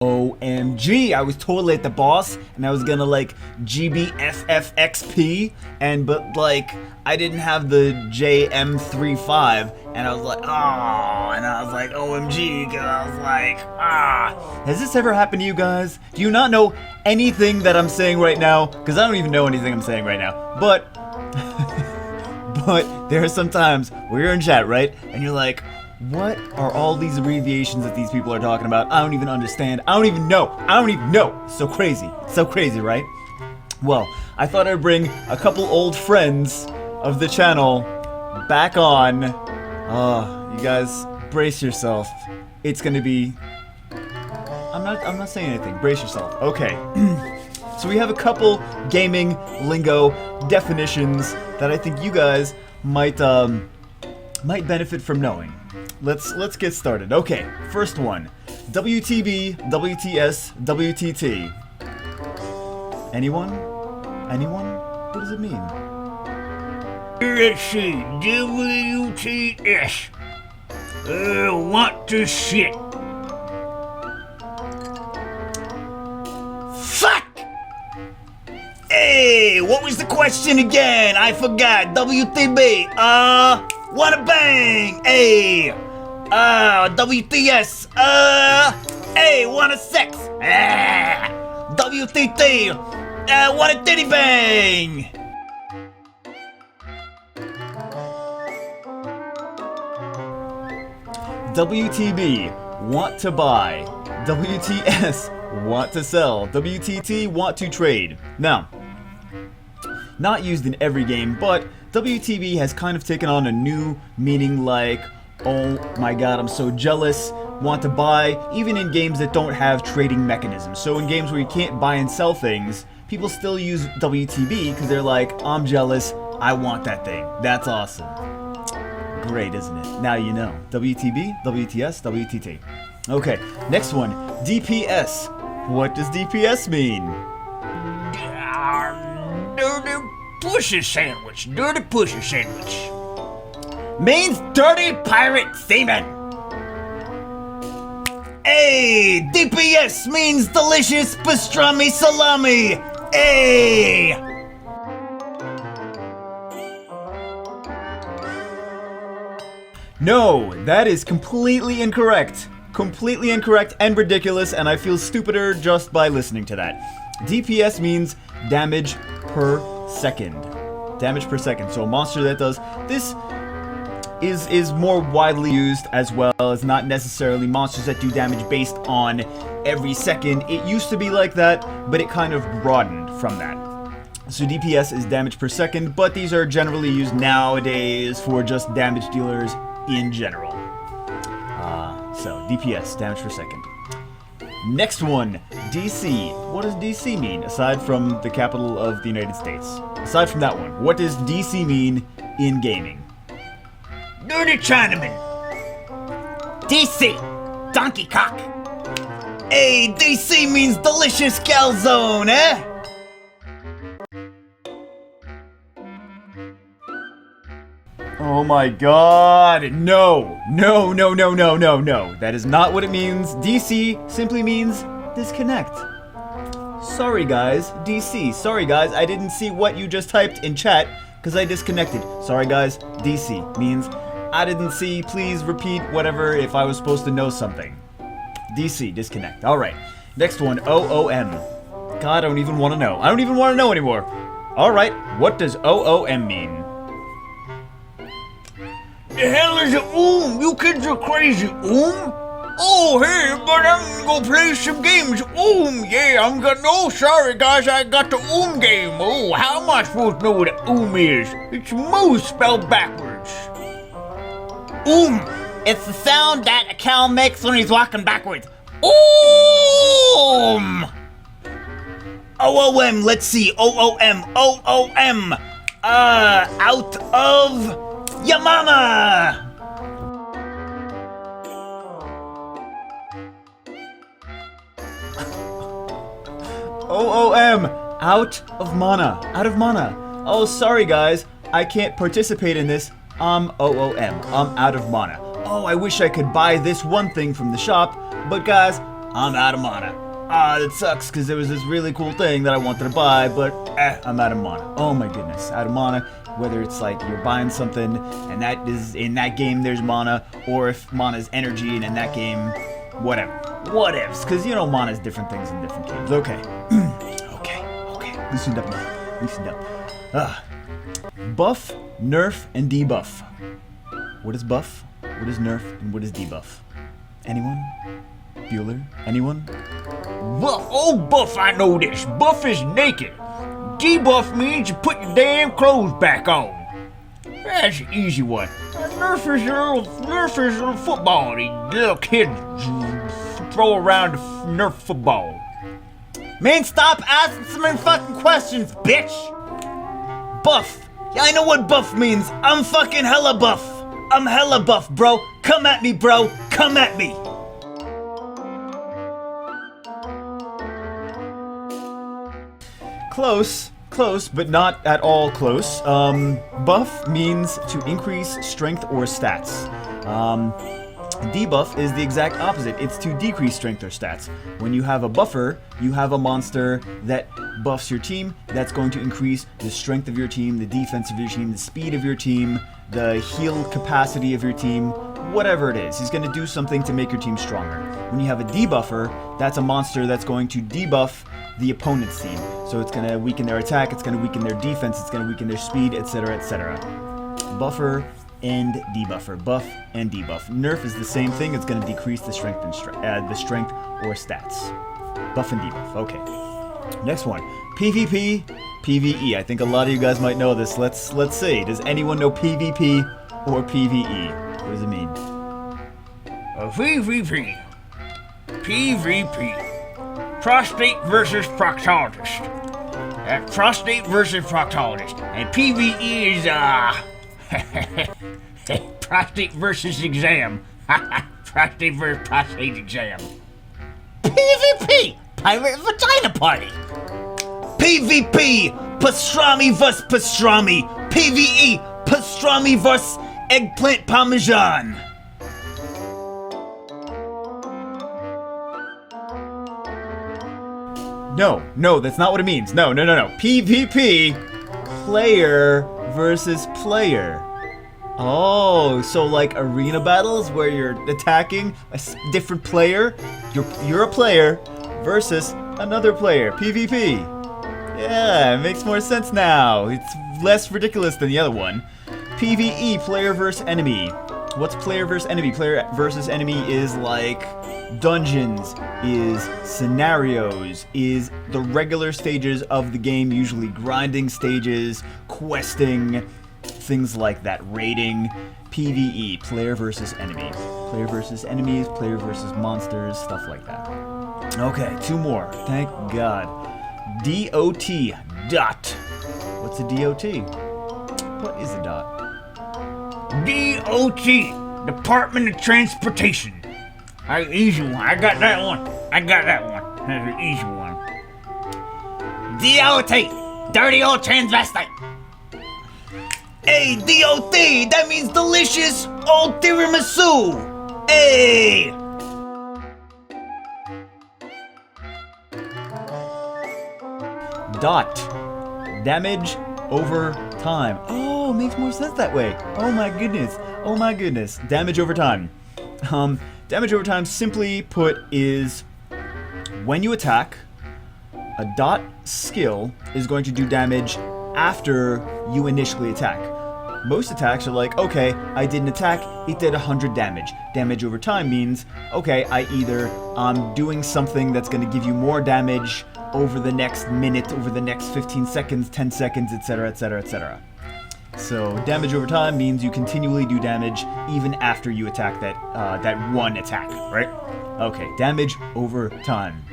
OMG, I was totally at the boss, and I was gonna like GBFFXP, but like I didn't have the JM35, and I was like, oh, and I was like, OMG, because I was like, ah. Has this ever happened to you guys? Do you not know anything that I'm saying right now? Because I don't even know anything I'm saying right now, but there are some times where you're in chat, right, and you're like, what are all these abbreviations that these people are talking about? I don't even understand. I don't even know. So crazy, right? Well, I thought I'd bring a couple old friends of the channel back on. You guys, brace yourself. It's gonna be... I'm not saying anything. Brace yourself. Okay. So we have a couple gaming lingo definitions that I think you guys might benefit from knowing. Let's get started. Okay, first one. WTB, WTS, WTT. Anyone? What does it mean? Let's see. WTS. Want to shit. Fuck! Hey, what was the question again? I forgot. WTB. Wanna bang. Hey. WTS. Hey, wanna sex. WTT. Wanna titty bang. WTB, want to buy. WTS, want to sell. WTT, want to trade. Now, not used in every game, but WTB has kind of taken on a new meaning like, oh my god, I'm so jealous, want to buy, even in games that don't have trading mechanisms. So in games where you can't buy and sell things, people still use WTB because they're like, I'm jealous, I want that thing. That's awesome. Great, isn't it? Now you know. WTB, WTS, WTT. Okay, next one. DPS. What does DPS mean? Dirty pussy sandwich. Dirty pussy sandwich. Means dirty pirate seaman. Hey, DPS means delicious pastrami salami. Hey. No, that is completely incorrect. Completely incorrect and ridiculous, and I feel stupider just by listening to that. DPS means damage per second. Damage per second. So a monster that does this is more widely used, as well as not necessarily monsters that do damage based on every second. It used to be like that, but it kind of broadened from that. So DPS is damage per second, but these are generally used nowadays for just damage dealers in general. So DPS, damage per second. Next one, DC. What does DC mean, aside from the capital of the United States? Aside from that one, what does DC mean in gaming? Dirty Chinaman. DC. Donkey cock. Hey, DC means delicious calzone, eh? Oh my god, no. That is not what it means. DC simply means disconnect. Sorry guys, DC. Sorry guys, I didn't see what you just typed in chat because I disconnected. Sorry guys, DC means I didn't see, please repeat whatever if I was supposed to know something. DC, disconnect. Alright, next one, OOM. God, I don't even want to know. I don't even want to know anymore. Alright, what does OOM mean? The hell is it, OOM? You kids are crazy, OOM? Oh, hey, but I'm gonna go play some games. OOM, yeah, sorry guys, I got the OOM game. Oh, how am I supposed to know what an OOM is? It's moose spelled backwards. OOM, it's the sound that a cow makes when he's walking backwards. OOM! OOM, let's see, OOM. Out of... Ya mama! OOM! Out of mana. Out of mana. Oh, sorry guys. I can't participate in this. OOM. I'm out of mana. Oh, I wish I could buy this one thing from the shop, but guys, I'm out of mana. It sucks because there was this really cool thing that I wanted to buy, but I'm out of mana. Oh my goodness, out of mana. Whether it's like you're buying something and that is in that game there's mana, or if mana is energy and in that game, whatever. What ifs? Because you know mana is different things in different games. Okay. Okay. Loosened up now. Loosened up. Buff, nerf, and debuff. What is buff? What is nerf? And what is debuff? Anyone? Bueller? Anyone? Buff, oh Buff, I know this. Buff is naked. Debuff means you put your damn clothes back on. That's an easy one. Nerf is a little football. The little kids throw around the Nerf football. Man, stop asking so many fucking questions, bitch! Buff. Yeah, I know what buff means. I'm fucking hella buff. I'm hella buff, bro. Come at me, bro. Come at me. Close, but not at all close. Buff means to increase strength or stats. Debuff is the exact opposite. It's to decrease strength or stats. When you have a buffer, you have a monster that buffs your team. That's going to increase the strength of your team, the defense of your team, the speed of your team, the heal capacity of your team, whatever it is. He's going to do something to make your team stronger. When you have a debuffer, that's a monster that's going to debuff the opponent's team. So it's going to weaken their attack, it's going to weaken their defense, it's going to weaken their speed, etc., etc. Buffer and debuffer. Buff and debuff. Nerf is the same thing. It's going to decrease the strength and the strength or stats. Buff and debuff. Okay. Next one. PvP, PvE. I think a lot of you guys might know this. Let's see. Does anyone know PvP or PvE? What does it mean? PvP. PvP. Prostate versus proctologist. Prostate versus proctologist. And PvE is, prostate versus exam. Prostate versus prostate exam. PvP! Pirate Vagina Party! PvP! Pastrami vs. pastrami! PvE! Pastrami vs. eggplant parmesan! No, that's not what it means. No. PvP, player versus player. Oh, so like arena battles where you're attacking a different player. You're a player versus another player. PvP. Yeah, it makes more sense now. It's less ridiculous than the other one. PvE, player versus enemy. What's player versus enemy? Player versus enemy is like dungeons, is scenarios, is the regular stages of the game, usually grinding stages, questing, things like that, raiding. PvE, player versus enemy. Player versus enemies, player versus monsters, stuff like that. Okay, two more. Thank God. DOT. Dot. What's a DOT? What is a dot? DOT, Department of Transportation. Easy one. I got that one. That's an easy one. DOT, dirty old transvestite. Hey, DOT, that means delicious old tiramisu. Hey. Dot, damage over time. Oh, makes more sense that way. Oh my goodness. Damage over time. Damage over time, simply put, is when you attack, a dot skill is going to do damage after you initially attack. Most attacks are like, okay, I did an attack, it did 100 damage. Damage over time means, okay, I'm doing something that's going to give you more damage over the next minute, over the next 15 seconds, 10 seconds, etc., etc., etc. So damage over time means you continually do damage even after you attack that one attack, right? Okay, damage over time.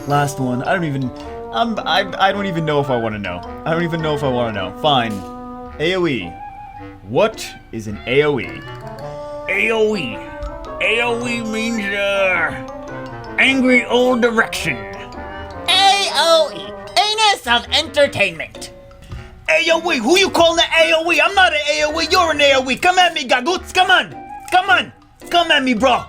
Last one. I don't even know if I want to know. Fine. AOE. What is an AOE? AOE means angry old direction. AOE, anus of entertainment. AOE, who you calling an AOE? I'm not an AOE, you're an AOE. Come at me, Gagoots, come on. Come at me, bro.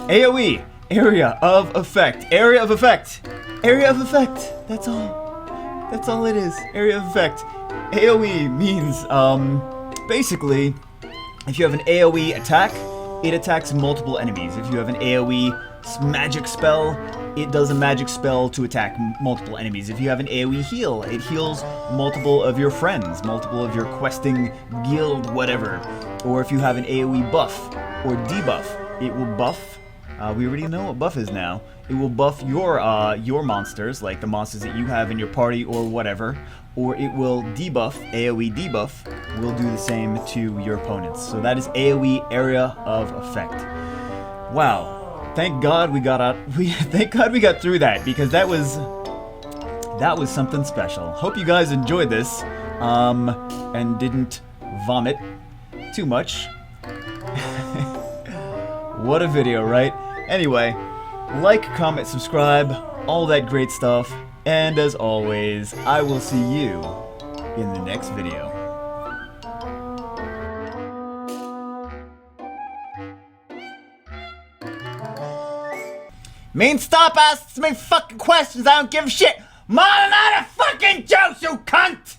AOE, Area of Effect. Area of Effect. Area of Effect. That's all. That's all it is. Area of Effect. AOE means, basically, if you have an AOE attack, it attacks multiple enemies. If you have an AOE magic spell, it does a magic spell to attack multiple enemies. If you have an AOE heal, it heals multiple of your friends, multiple of your questing guild, whatever. Or if you have an AOE buff or debuff, it will buff. We already know what buff is now. It will buff your monsters, like the monsters that you have in your party or whatever. Or it will debuff, AOE debuff, will do the same to your opponents. So that is AOE Area of Effect. Wow. Thank God we got out. Thank God we got through that, because that was something special. Hope you guys enjoyed this, and didn't vomit too much. What a video, right? Anyway, like, comment, subscribe, all that great stuff, and as always, I will see you in the next video. Mean, stop asking me fucking questions. I don't give a shit. Mom, I'm out of fucking jokes, you cunt!